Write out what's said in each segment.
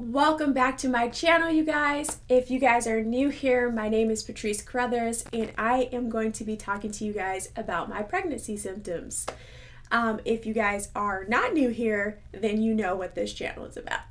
Welcome back to my channel, you guys. If you guys are new here, my name is Patrice Carothers, and I am going to be talking to you guys about my pregnancy symptoms. If you guys are not new here, then you know what this channel is about.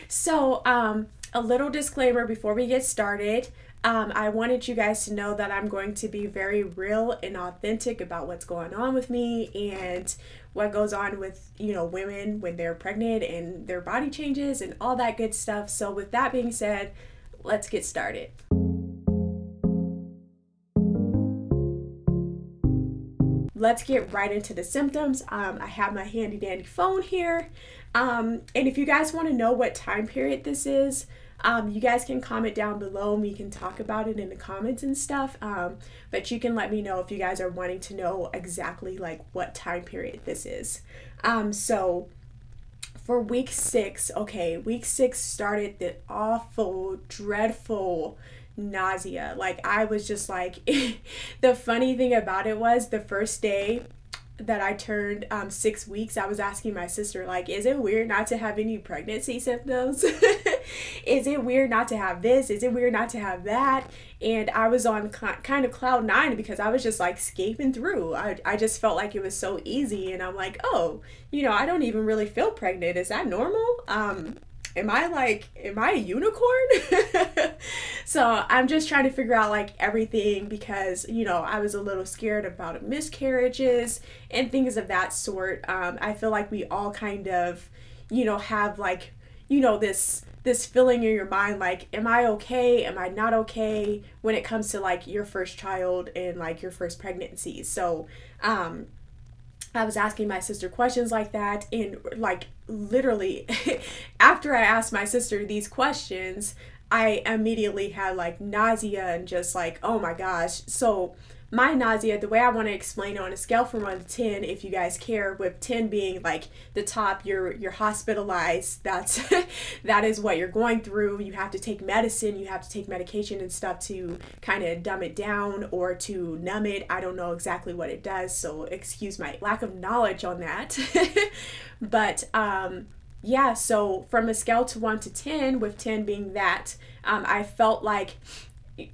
So, a little disclaimer before we get started. I wanted you guys to know that I'm going to be very real and authentic about what's going on with me and what goes on with, women when they're pregnant and their body changes and all that good stuff. So with that being said, let's get started. Let's get right into the symptoms. I have my handy dandy phone here. And if you guys want to know what time period this is, you guys can comment down below and we can talk about it in the comments and stuff. But you can let me know if you guys are wanting to know exactly like what time period this is. So for week 6, week 6 started the awful, dreadful nausea. Like I was just like, the funny thing about it was the first day that I turned 6 weeks, I was asking my sister, like, is it weird not to have any pregnancy symptoms? Is it weird not to have this? Is it weird not to have that? And I was on kind of cloud 9 because I was just like escaping through. I just felt like it was so easy, and I'm like, oh, I don't even really feel pregnant. Is that normal? Am I a unicorn? So I'm just trying to figure out like everything because, I was a little scared about miscarriages and things of that sort. I feel like we all kind of, have like, this feeling in your mind, like, am I okay? Am I not okay? When it comes to like your first child and like your first pregnancy. So, I was asking my sister questions like that, and like literally after I asked my sister these questions, I immediately had like nausea and just like, oh my gosh. So my nausea, the way I want to explain it on a scale from 1 to 10, if you guys care, with 10 being like the top, you're hospitalized, that is what you're going through. You have to take medicine, you have to take medication and stuff to kind of dumb it down or to numb it. I don't know exactly what it does, so excuse my lack of knowledge on that. But yeah, so from a scale to 1 to 10, with 10 being that, I felt like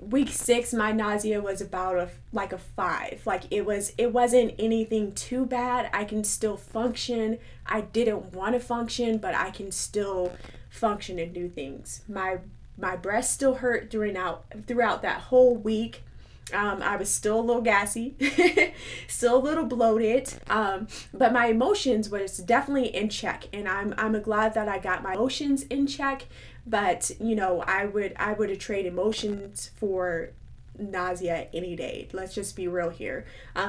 week 6 my nausea was about a 5. Like it wasn't anything too bad. I can still function. I didn't want to function, but I can still function and do things. My breast still hurt throughout that whole week. I was still a little gassy, still a little bloated, but my emotions was definitely in check, and I'm glad that I got my emotions in check. But I would trade emotions for nausea any day. Let's just be real here.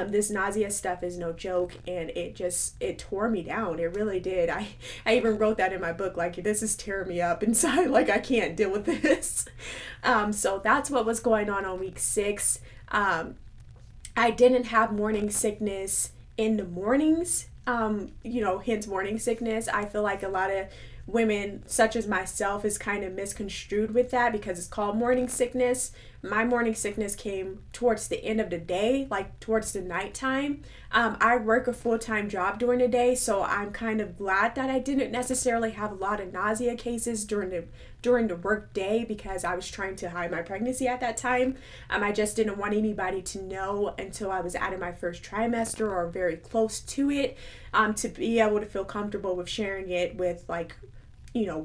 This nausea stuff is no joke, and it tore me down. It really did. I even wrote that in my book, like, this is tearing me up inside, like I can't deal with this. So that's what was going on week 6. I didn't have morning sickness in the mornings, hence morning sickness. I feel like a lot of women such as myself is kind of misconstrued with that because it's called morning sickness. My morning sickness came towards the end of the day, like towards the nighttime. I work a full-time job during the day, so I'm kind of glad that I didn't necessarily have a lot of nausea cases during the work day because I was trying to hide my pregnancy at that time. I just didn't want anybody to know until I was out of my first trimester or very close to it, to be able to feel comfortable with sharing it with like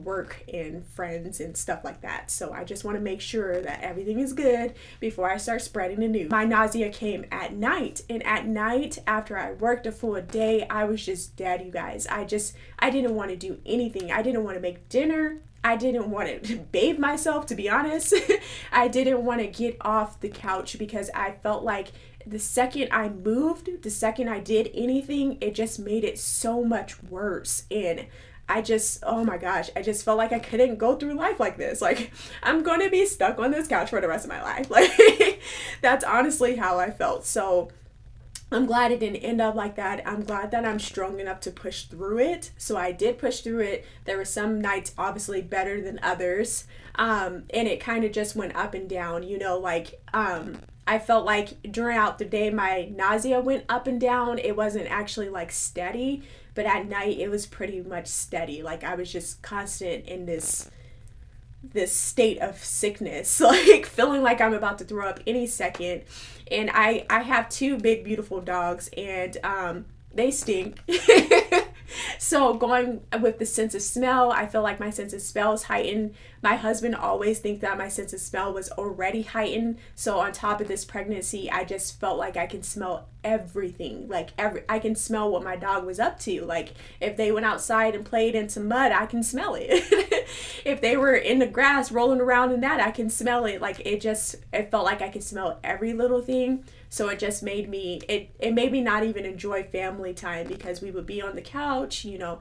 work and friends and stuff like that. So I just want to make sure that everything is good before I start spreading the news. My nausea came at night, and at night after I worked a full day, I was just dead, you guys. I didn't want to do anything. I didn't want to make dinner. I didn't want to bathe myself, to be honest. I didn't want to get off the couch because I felt like the second I moved, the second I did anything, it just made it so much worse. And oh my gosh, I just felt like I couldn't go through life like this. Like, I'm going to be stuck on this couch for the rest of my life. Like, that's honestly how I felt. So I'm glad it didn't end up like that. I'm glad that I'm strong enough to push through it. So I did push through it. There were some nights obviously better than others. And it kind of just went up and down, I felt like throughout the day my nausea went up and down. It wasn't actually like steady, but at night it was pretty much steady. Like I was just constant in this state of sickness, like feeling like I'm about to throw up any second. And I have two big beautiful dogs, and they stink. So going with the sense of smell, I feel like my sense of smell is heightened. My husband always thinks that my sense of smell was already heightened. So on top of this pregnancy, I just felt like I can smell everything. Like I can smell what my dog was up to. Like if they went outside and played in some mud, I can smell it. If they were in the grass rolling around in that, I can smell it. Like it felt like I could smell every little thing. So it just made me, it made me not even enjoy family time, because we would be on the couch, you know,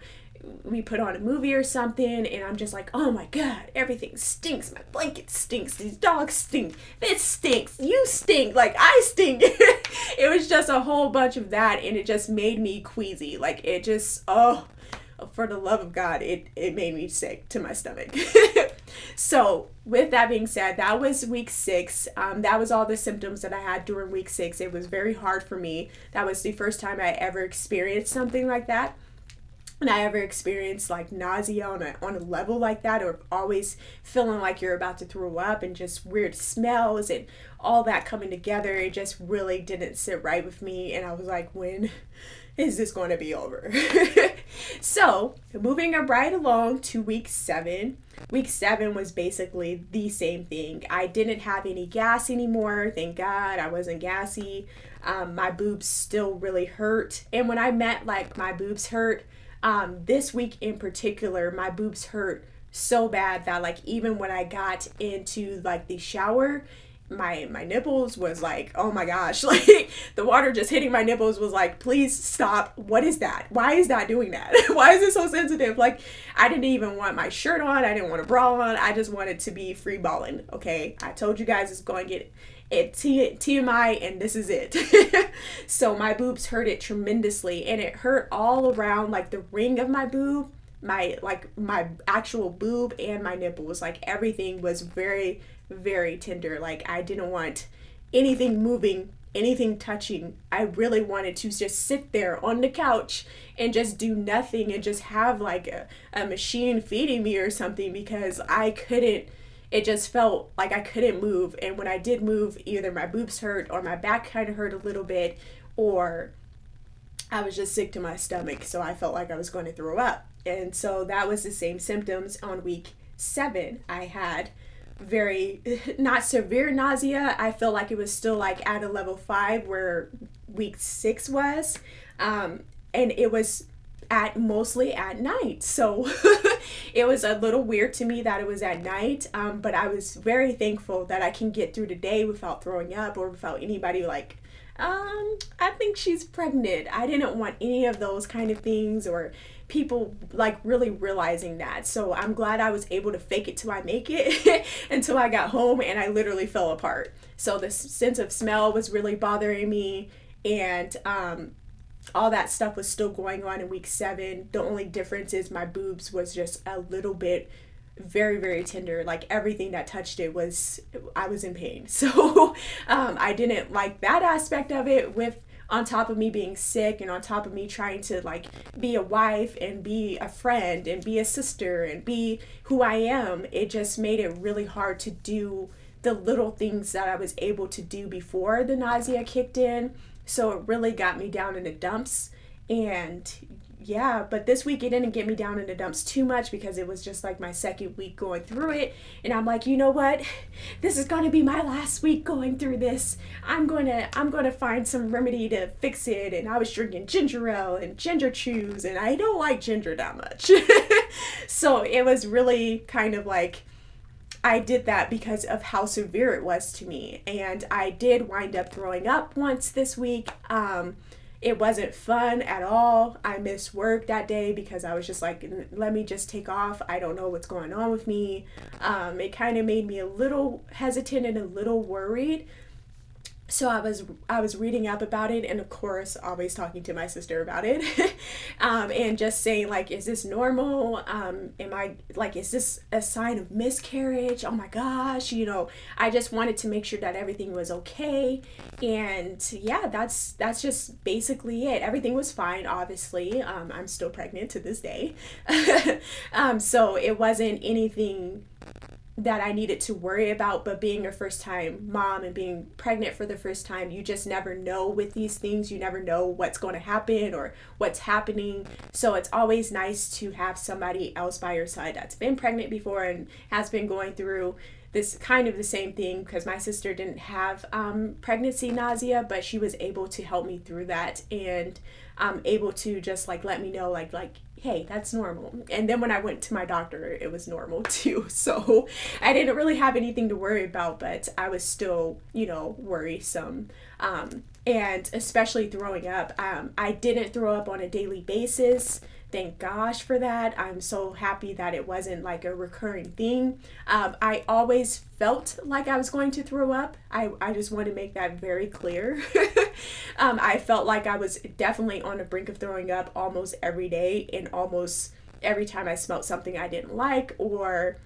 we put on a movie or something, and I'm just like, oh my God, everything stinks. My blanket stinks. These dogs stink. This stinks. You stink. Like I stink. It was just a whole bunch of that, and it just made me queasy. Like it just, oh, for the love of God, it made me sick to my stomach. So with that being said, that was week 6. That was all the symptoms that I had during week 6. It was very hard for me. That was the first time I ever experienced something like that. And I ever experienced like nausea on a level like that, or always feeling like you're about to throw up, and just weird smells and all that coming together. It just really didn't sit right with me. And I was like, when is this going to be over? So moving right along to week 7. Week 7 was basically the same thing. I didn't have any gas anymore. Thank God I wasn't gassy. My boobs still really hurt. And when I meant like my boobs hurt, this week in particular, my boobs hurt so bad that like even when I got into like the shower, my nipples was like, oh my gosh, like the water just hitting my nipples was like, please stop. What is that? Why is that doing that? Why is it so sensitive? Like I didn't even want my shirt on. I didn't want a bra on. I just wanted to be free balling. Okay. I told you guys it's going to get TMI, and this is it. So my boobs hurt it tremendously, and it hurt all around like the ring of my boob, my actual boob, and my nipples. Like everything was very, very tender. Like I didn't want anything moving, anything touching. I really wanted to just sit there on the couch and just do nothing, and just have like a machine feeding me or something, because I couldn't. It just felt like I couldn't move. And when I did move, either my boobs hurt, or my back kind of hurt a little bit, or I was just sick to my stomach. So I felt like I was going to throw up. And so that was the same symptoms on week 7. I had very, not severe nausea. I felt like it was still like at a level 5 where week 6 was. And it was mostly at night. So it was a little weird to me that it was at night. But I was very thankful that I can get through the day without throwing up, or without anybody like, I think she's pregnant. I didn't want any of those kind of things, or people like really realizing that. So I'm glad I was able to fake it till I make it until I got home, and I literally fell apart. So the sense of smell was really bothering me, and all that stuff was still going on in week 7. The only difference is my boobs was just a little bit very, very tender. Like everything that touched it I was in pain. So I didn't like that aspect of it, with on top of me being sick, and on top of me trying to like be a wife and be a friend and be a sister and be who I am. It just made it really hard to do the little things that I was able to do before the nausea kicked in. So it really got me down in the dumps. And yeah, but this week it didn't get me down in the dumps too much, because it was just like my second week going through it. And I'm like, you know what? This is going to be my last week going through this. I'm going to find some remedy to fix it. And I was drinking ginger ale and ginger chews, and I don't like ginger that much. So it was really kind of like, I did that because of how severe it was to me. And I did wind up throwing up once this week. It wasn't fun at all. I missed work that day because I was just like, let me just take off. I don't know what's going on with me. It kind of made me a little hesitant and a little worried. So I was reading up about it, and of course always talking to my sister about it. And just saying like, is this normal? Am I like, is this a sign of miscarriage? Oh my gosh, you know, I just wanted to make sure that everything was okay. And yeah, that's just basically it. Everything was fine, obviously. I'm still pregnant to this day. So it wasn't anything that I needed to worry about. But being a first time mom and being pregnant for the first time, you just never know with these things. You never know what's going to happen or what's happening. So it's always nice to have somebody else by your side that's been pregnant before and has been going through this kind of the same thing, because my sister didn't have pregnancy nausea, but she was able to help me through that, and able to just like let me know like hey, that's normal. And then when I went to my doctor, it was normal too. So I didn't really have anything to worry about, but I was still, you know, worrisome. And especially throwing up. I didn't throw up on a daily basis. Thank gosh for that. I'm so happy that it wasn't like a recurring thing. I always felt like I was going to throw up. I just want to make that very clear. I felt like I was definitely on the brink of throwing up almost every day, and almost every time I smelled something I didn't like, or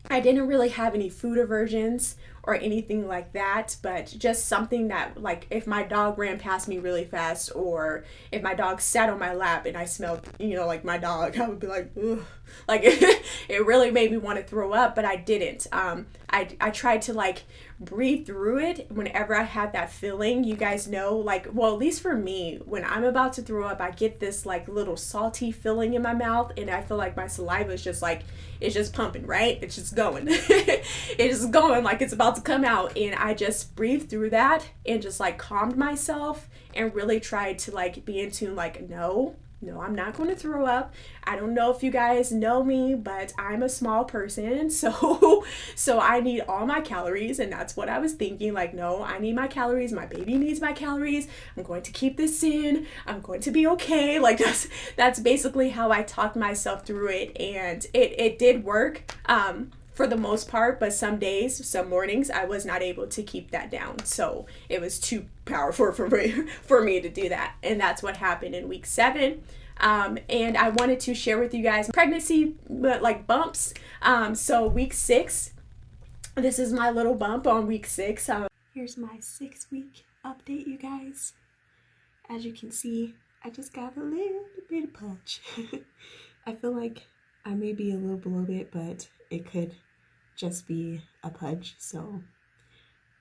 I didn't really have any food aversions or anything like that, but just something that, like, if my dog ran past me really fast, or if my dog sat on my lap and I smelled, you know, like my dog, I would be like, ugh. Like, it really made me want to throw up, but I didn't. I tried to like breathe through it whenever I had that feeling. You guys know, like, well, at least for me, when I'm about to throw up, I get this like little salty feeling in my mouth, and I feel like my saliva is just like, it's just pumping, right? It's just going. It's just going like it's about to come out. And I just breathed through that and just like calmed myself and really tried to like be in tune, like, no, I'm not going to throw up. I don't know if you guys know me, but I'm a small person, so I need all my calories. And that's what I was thinking, like, no, I need my calories. My baby needs my calories. I'm going to keep this in. I'm going to be okay. Like, that's basically how I talked myself through it, and it did work. For the most part, but some days, some mornings, I was not able to keep that down. So it was too powerful for me to do that. And that's what happened in week 7. And I wanted to share with you guys pregnancy, like bumps. So week 6, this is my little bump on week 6. Here's my 6-week update, you guys. As you can see, I just got a little bit of punch. I feel like I may be a little bloated, but it could just be a pudge. So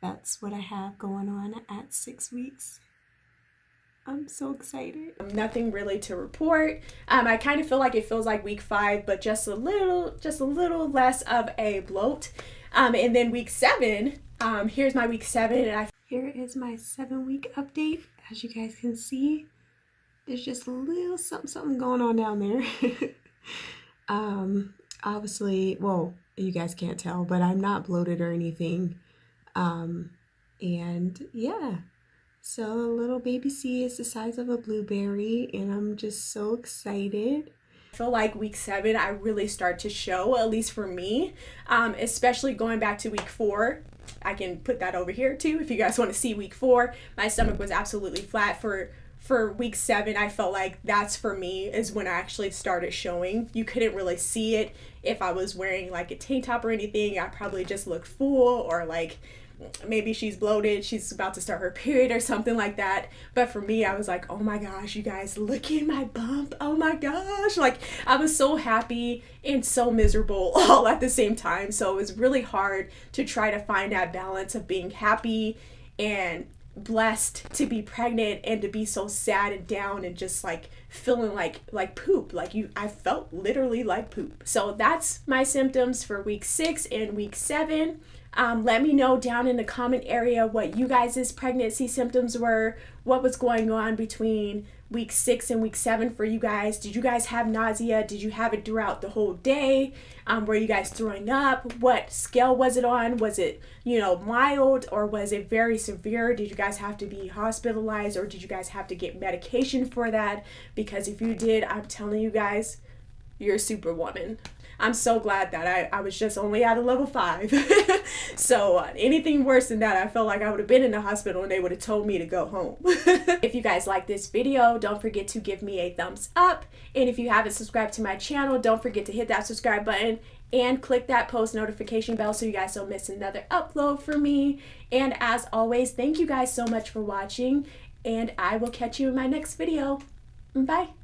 that's what I have going on at 6 weeks. I'm so excited. Nothing really to report. I kind of feel like it feels like week 5, but just a little less of a bloat. And then week 7, here's my week 7, and here is my 7-week update. As you guys can see, there's just a little something going on down there. Obviously, well, you guys can't tell, but I'm not bloated or anything. And yeah, so little baby C is the size of a blueberry, and I'm just so excited. I feel like week 7, I really start to show, at least for me, especially going back to week 4. I can put that over here too if you guys want to see week 4. My stomach was absolutely flat. For week 7, I felt like that's for me is when I actually started showing. You couldn't really see it if I was wearing like a tank top or anything. I probably just looked full, or like maybe she's bloated, she's about to start her period or something like that. But for me, I was like, oh my gosh, you guys, look at my bump. Oh my gosh. Like, I was so happy and so miserable all at the same time. So it was really hard to try to find that balance of being happy and blessed to be pregnant, and to be so sad and down and just like feeling like poop. I felt literally like poop. So that's my symptoms for week 6 and week 7. Let me know down in the comment area what you guys' pregnancy symptoms were, what was going on between week 6 and week 7 for you guys. Did you guys have nausea? Did you have it throughout the whole day? Were you guys throwing up? What scale was it on? Was it, mild, or was it very severe? Did you guys have to be hospitalized, or did you guys have to get medication for that? Because if you did, I'm telling you guys, you're a superwoman. I'm so glad that I was just only at a level 5. So anything worse than that, I felt like I would have been in the hospital and they would have told me to go home. If you guys like this video, don't forget to give me a thumbs up. And if you haven't subscribed to my channel, don't forget to hit that subscribe button and click that post notification bell so you guys don't miss another upload from me. And as always, thank you guys so much for watching, and I will catch you in my next video. Bye.